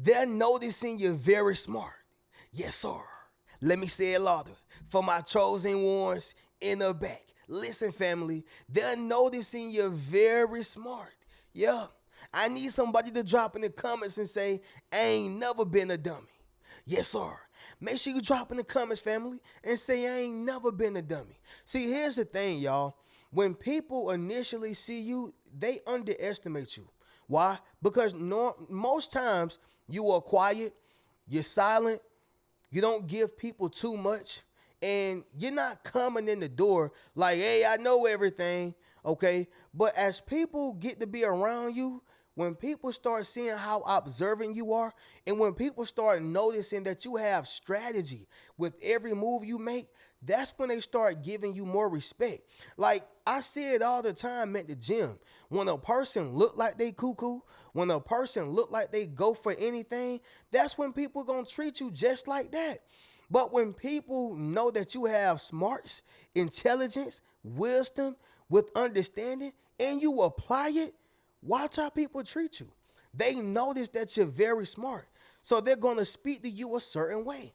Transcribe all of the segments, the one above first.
They're noticing you're very smart. Yes, sir. Let me say it louder. For my chosen ones in the back. Listen, family, they're noticing you're very smart. Yeah. I need somebody to drop in the comments and say, I ain't never been a dummy. Yes, sir. Make sure you drop in the comments, family, and say I ain't never been a dummy. See, here's the thing, y'all. When people initially see you, they underestimate you. Why? Because most times you are quiet, you're silent, you don't give people too much, and you're not coming in the door like, hey, I know everything, okay? But as people get to be around you, when people start seeing how observant you are, and when people start noticing that you have strategy with every move you make, that's when they start giving you more respect. Like I say it all the time at the gym. When a person look like they cuckoo, when a person look like they go for anything, that's when people gonna treat you just like that. But when people know that you have smarts, intelligence, wisdom, with understanding, and you apply it, watch how people treat you. They notice that you're very smart. So they're going to speak to you a certain way.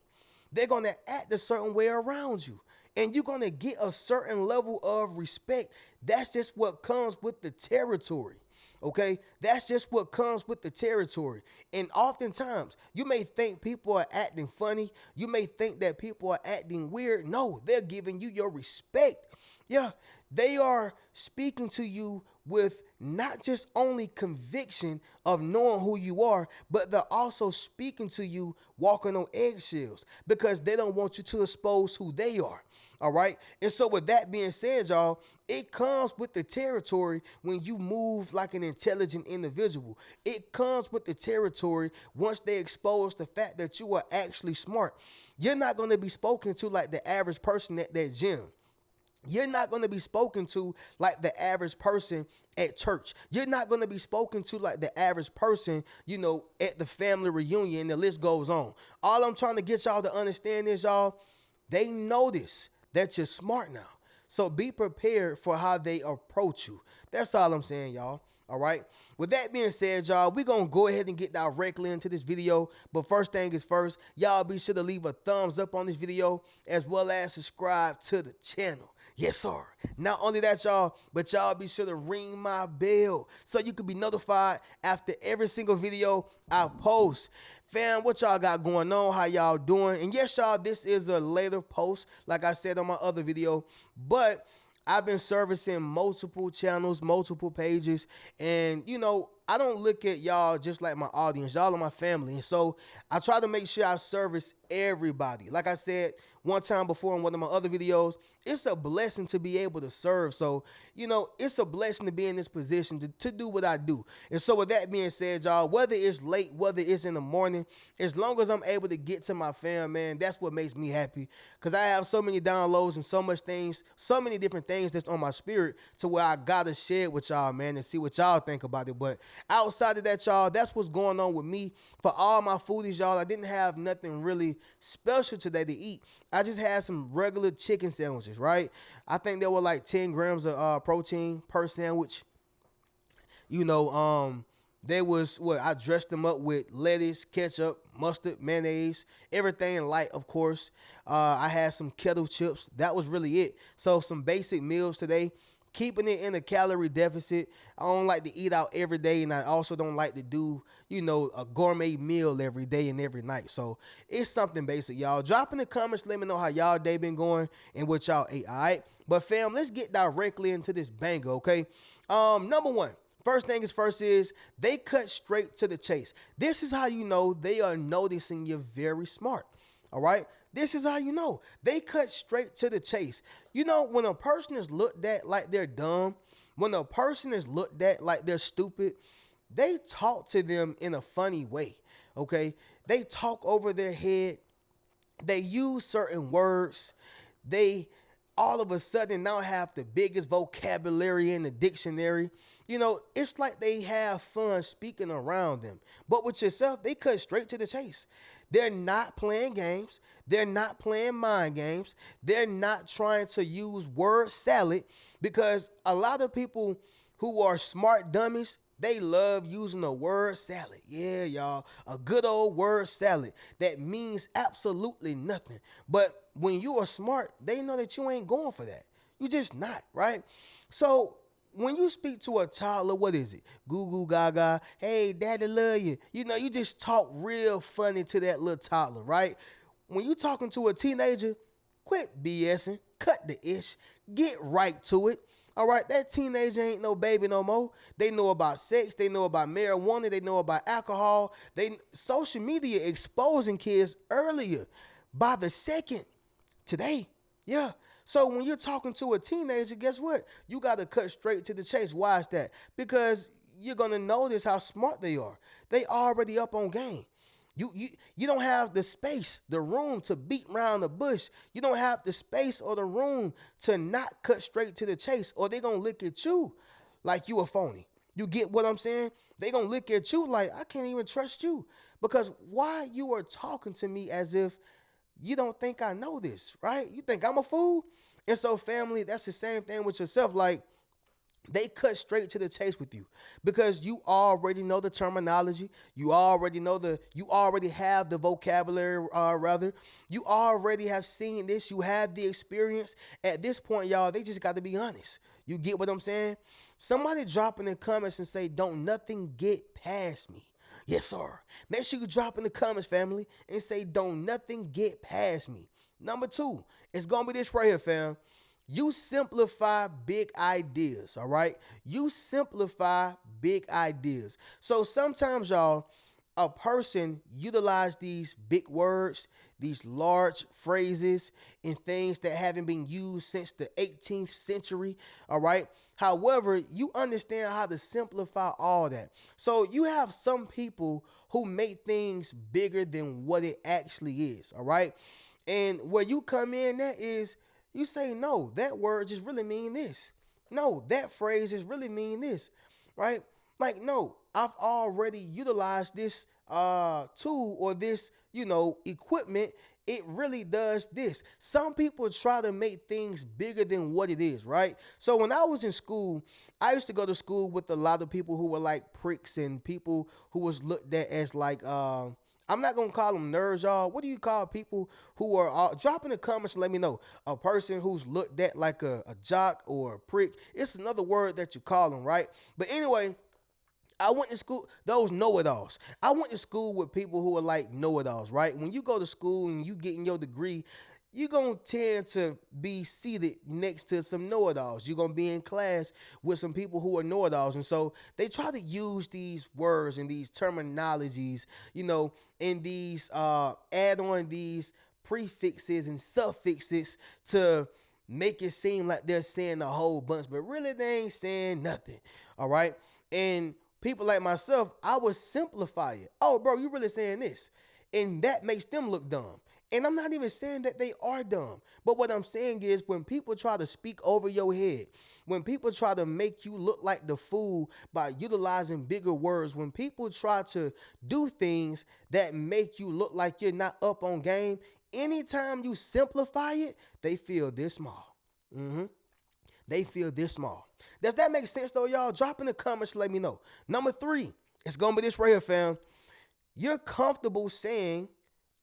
They're going to act a certain way around you. And you're going to get a certain level of respect. That's just what comes with the territory. Okay? That's just what comes with the territory. And oftentimes, you may think people are acting funny. You may think that people are acting weird. No, they're giving you your respect. Yeah, they are speaking to you with not just only conviction of knowing who you are, but they're also speaking to you walking on eggshells because they don't want you to expose who they are. All right. And so with that being said, y'all, it comes with the territory when you move like an intelligent individual. It comes with the territory once they expose the fact that you are actually smart. You're not going to be spoken to like the average person at that gym. You're not going to be spoken to like the average person at church. You're not going to be spoken to like the average person, at the family reunion, and the list goes on. All I'm trying to get y'all to understand is, y'all, they notice that you're smart now. So be prepared for how they approach you. That's all I'm saying, y'all. All right. With that being said, y'all, we're going to go ahead and get directly into this video. But first thing is first, y'all be sure to leave a thumbs up on this video as well as subscribe to the channel. Yes, sir. Not only that, y'all, but y'all be sure to ring my bell so you can be notified after every single video I post. Fam, what y'all got going on? How y'all doing? And yes, y'all, this is a later post, like I said on my other video, but I've been servicing multiple channels, multiple pages, and I don't look at y'all just like my audience. Y'all are my family. And so I try to make sure I service everybody. Like I said one time before in one of my other videos, it's a blessing to be able to serve. So, it's a blessing to be in this position to do what I do. And so with that being said, y'all, whether it's late, whether it's in the morning, as long as I'm able to get to my fam, man, that's what makes me happy. Because I have so many downloads and so much things, so many different things that's on my spirit to where I got to share it with y'all, man, and see what y'all think about it. But outside of that, y'all, that's what's going on with me. For all my foodies, y'all, I didn't have nothing really special today to eat. I just had some regular chicken sandwiches, right? I think there were like 10 grams of protein per sandwich. There was I dressed them up with lettuce, ketchup, mustard, mayonnaise, everything light, of course. I had some kettle chips. That was really it. So some basic meals today. Keeping it in a calorie deficit. I don't like to eat out every day, and I also don't like to do, a gourmet meal every day and every night. So it's something basic, y'all. Drop in the comments, let me know how y'all day been going and what y'all ate, all right? But fam, let's get directly into this banger, okay? Number one, first thing is first is they cut straight to the chase. This is how you know they are noticing you're very smart, all right? This is how you know. They cut straight to the chase. When a person is looked at like they're dumb, when a person is looked at like they're stupid, they talk to them in a funny way, okay? They talk over their head. They use certain words. They all of a sudden now have the biggest vocabulary in the dictionary. It's like they have fun speaking around them. But with yourself, they cut straight to the chase. They're not playing games. They're not playing mind games. They're not trying to use word salad because a lot of people who are smart dummies, They love using the word salad. Yeah, y'all. A good old word salad that means absolutely nothing. But when you are smart, they know that you ain't going for that. You just not, right? So when you speak to a toddler, what is it? Goo goo gaga. Hey, daddy love you. You know, you just talk real funny to that little toddler, right? When you talking to a teenager, quit BSing, cut the ish, get right to it. All right, that teenager ain't no baby no more. They know about sex, they know about marijuana, they know about alcohol. They social media exposing kids earlier by the second today. Yeah. So when you're talking to a teenager, guess what? You got to cut straight to the chase. Why is that? Because you're gonna notice how smart they are. They already up on game. You don't have the space, the room to beat around the bush. You don't have the space or the room to not cut straight to the chase, or they're gonna look at you like you a phony. You get what I'm saying? They gonna look at you like I can't even trust you. Because why you are talking to me as if you don't think I know this, right? You think I'm a fool? And so, family, that's the same thing with yourself. Like, they cut straight to the chase with you because you already know the terminology. You already have the vocabulary, rather. You already have seen this. You have the experience. At this point, y'all, they just got to be honest. You get what I'm saying? Somebody drop in the comments and say, don't nothing get past me. Yes, sir. Make sure you drop in the comments, family, and say, don't nothing get past me. Number two, it's going to be this right here, fam. You simplify big ideas, all right? You simplify big ideas. So sometimes, y'all, a person utilize these big words, these large phrases, and things that haven't been used since the 18th century, all right? However, you understand how to simplify all that. So you have some people who make things bigger than what it actually is, all right? And where you come in, that is, you say, no, that word just really mean this. No, that phrase just really mean this, right? Like, no, I've already utilized this tool or this, equipment. It really does this. Some people try to make things bigger than what it is, right? So when I was in school, I used to go to school with a lot of people who were like pricks and people who was looked at as like, I'm not gonna call them nerds, y'all. What do you call people who are drop in the comments and let me know? A person who's looked at like a jock or a prick. It's another word that you call them, right? But anyway, I went to school, those know-it-alls. I went to school with people who are like know-it-alls, right? When you go to school and you getting your degree, you're going to tend to be seated next to some know-it-alls. You're going to be in class with some people who are know-it-alls. And so they try to use these words and these terminologies, and these add on these prefixes and suffixes to make it seem like they're saying a whole bunch, but really they ain't saying nothing, all right? And people like myself, I would simplify it. Oh, bro, you really saying this. And that makes them look dumb. And I'm not even saying that they are dumb. But what I'm saying is when people try to speak over your head, when people try to make you look like the fool by utilizing bigger words, when people try to do things that make you look like you're not up on game, anytime you simplify it, they feel this small. They feel this small. Does that make sense though, y'all? Drop in the comments, let me know. Number three, it's going to be this right here, fam. You're comfortable saying,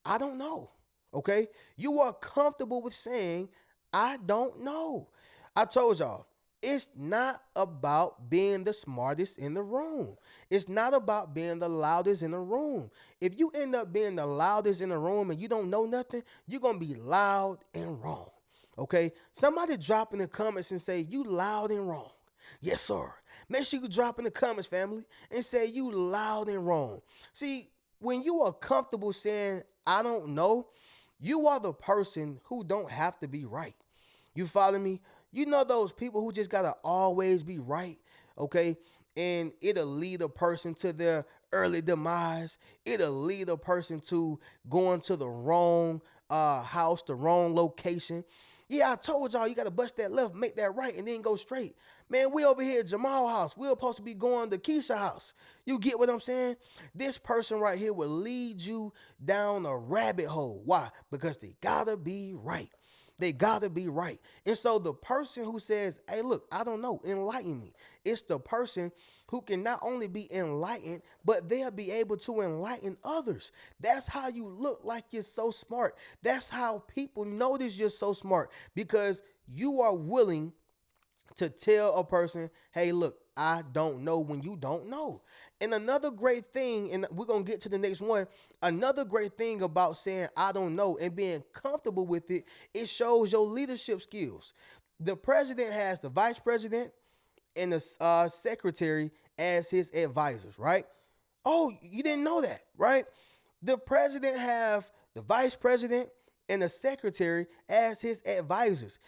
I don't know. Okay? You are comfortable with saying, I don't know. I told y'all, it's not about being the smartest in the room. It's not about being the loudest in the room. If you end up being the loudest in the room and you don't know nothing, you're going to be loud and wrong. Okay? Somebody drop in the comments and say, you loud and wrong. Yes, sir. Make sure you drop in the comments, family, and say you loud and wrong. See, when you are comfortable saying, I don't know, you are the person who don't have to be right. You follow me? You know those people who just got to always be right, okay? And it'll lead a person to their early demise. It'll lead a person to going to the wrong house, the wrong location. Yeah, I told y'all you got to bust that left, make that right, and then go straight. Man, we over here at Jamal's house. We're supposed to be going to Keisha's house. You get what I'm saying? This person right here will lead you down a rabbit hole. Why? Because they gotta be right. They gotta be right. And so the person who says, hey, look, I don't know, enlighten me. It's the person who can not only be enlightened, but they'll be able to enlighten others. That's how you look like you're so smart. That's how people notice you're so smart because you are willing to tell a person, hey, look, I don't know when you don't know. And another great thing, and we're going to get to the next one, another great thing about saying I don't know and being comfortable with it, it shows your leadership skills. The president has the vice president and the secretary as his advisors, right? Oh, you didn't know that, right? The president have the vice president and the secretary as his advisors.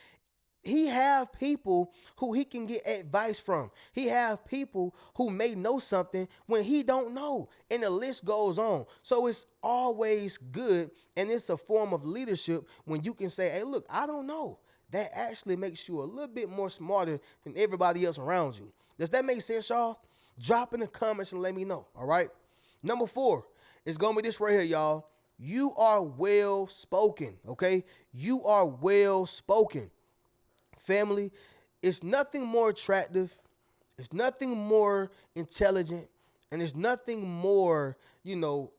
He have people who he can get advice from. He have people who may know something when he don't know, and the list goes on. So it's always good, and it's a form of leadership when you can say, hey, look, I don't know. That actually makes you a little bit more smarter than everybody else around you. Does that make sense, y'all? Drop in the comments and let me know, all right? Number 4 is going to be this right here, y'all. You are well spoken, okay? You are well spoken. Family, it's nothing more attractive, it's nothing more intelligent, and it's nothing more,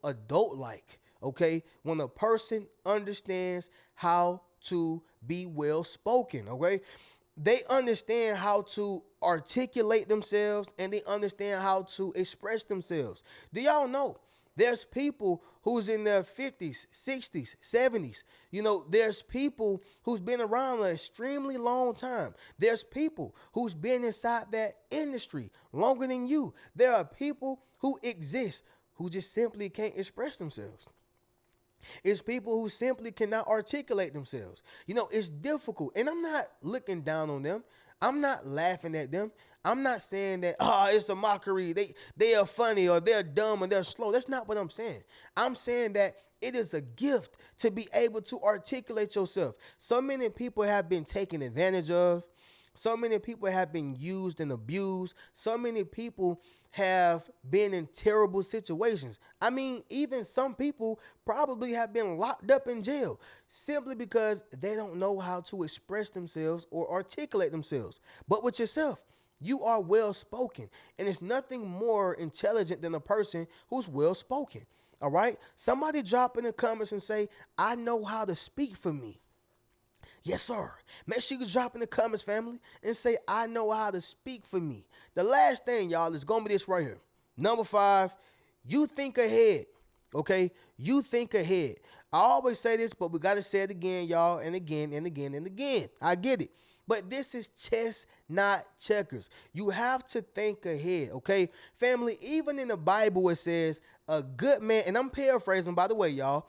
adult like, okay? When a person understands how to be well spoken, okay? They understand how to articulate themselves and they understand how to express themselves. Do y'all know? There's people who's in their 50s, 60s, 70s. There's people who's been around an extremely long time. There's people who's been inside that industry longer than you. There are people who exist who just simply can't express themselves. It's people who simply cannot articulate themselves. It's difficult. And I'm not looking down on them. I'm not laughing at them. I'm not saying that, it's a mockery. They are funny or they're dumb or they're slow. That's not what I'm saying. I'm saying that it is a gift to be able to articulate yourself. So many people have been taken advantage of. So many people have been used and abused. So many people have been in terrible situations. I mean, even some people probably have been locked up in jail simply because they don't know how to express themselves or articulate themselves. But with yourself, you are well spoken, and it's nothing more intelligent than a person who's well spoken. All right? Somebody drop in the comments and say, I know how to speak for me. Yes, sir. Make sure you drop in the comments, family, and say, I know how to speak for me. The last thing, y'all, is going to be this right here. Number 5, you think ahead, okay? You think ahead. I always say this, but we got to say it again, y'all, and again, and again, and again. I get it. But this is chess, not checkers. You have to think ahead, okay? Family, even in the Bible, it says a good man, and I'm paraphrasing, by the way, y'all.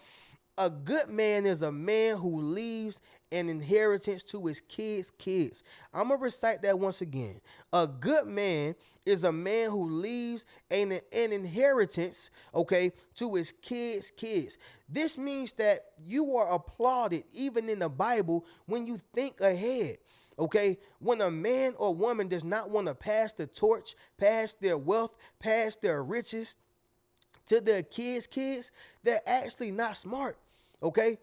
A good man is a man who leaves an inheritance to his kids. I'm going to recite that once again. A good man is a man who leaves an inheritance, okay, to his kids. This means that you are applauded even in the Bible when you think ahead. Okay, when a man or woman does not want to pass the torch, pass their wealth, pass their riches to their kids, they're actually not smart. Okay,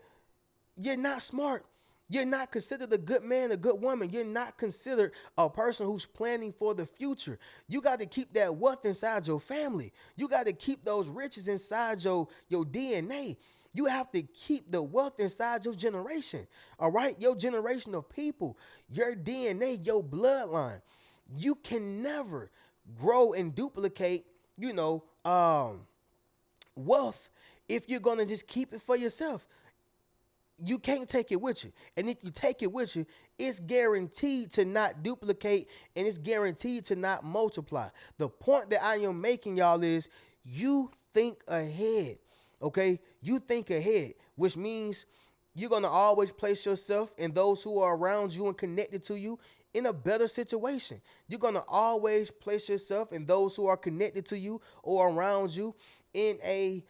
you're not smart. You're not considered a good man, a good woman. You're not considered a person who's planning for the future. You got to keep that wealth inside your family. You got to keep those riches inside your DNA. You have to keep the wealth inside your generation, all right? Your generation of people, your DNA, your bloodline. You can never grow and duplicate, wealth if you're going to just keep it for yourself. You can't take it with you. And if you take it with you, it's guaranteed to not duplicate and it's guaranteed to not multiply. The point that I am making, y'all, is you think ahead. Okay, you think ahead, which means you're going to always place yourself and those who are around you and connected to you in a better situation. You're going to always place yourself and those who are connected to you or around you in a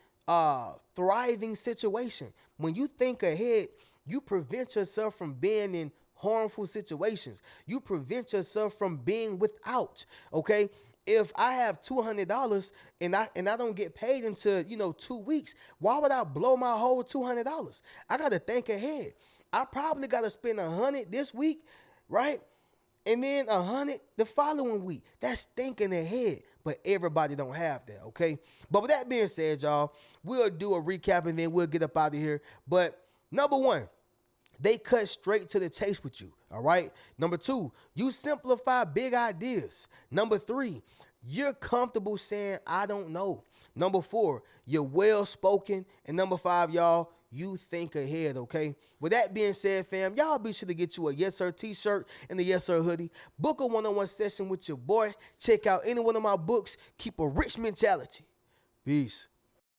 thriving situation. When you think ahead, you prevent yourself from being in harmful situations. You prevent yourself from being without, okay? If I have $200 and I don't get paid until 2 weeks, why would I blow my whole $200? I got to think ahead. I probably got to spend 100 this week, right? And then 100 the following week. That's thinking ahead, but everybody don't have that, okay? But with that being said, y'all, we'll do a recap and then we'll get up out of here. But number one, they cut straight to the chase with you, all right? Number two, you simplify big ideas. Number three, you're comfortable saying, I don't know. Number four, you're well-spoken. And number five, y'all, you think ahead, okay? With that being said, fam, y'all be sure to get you a Yes Sir t-shirt and the Yes Sir hoodie. Book a one-on-one session with your boy. Check out any one of my books. Keep a rich mentality. Peace.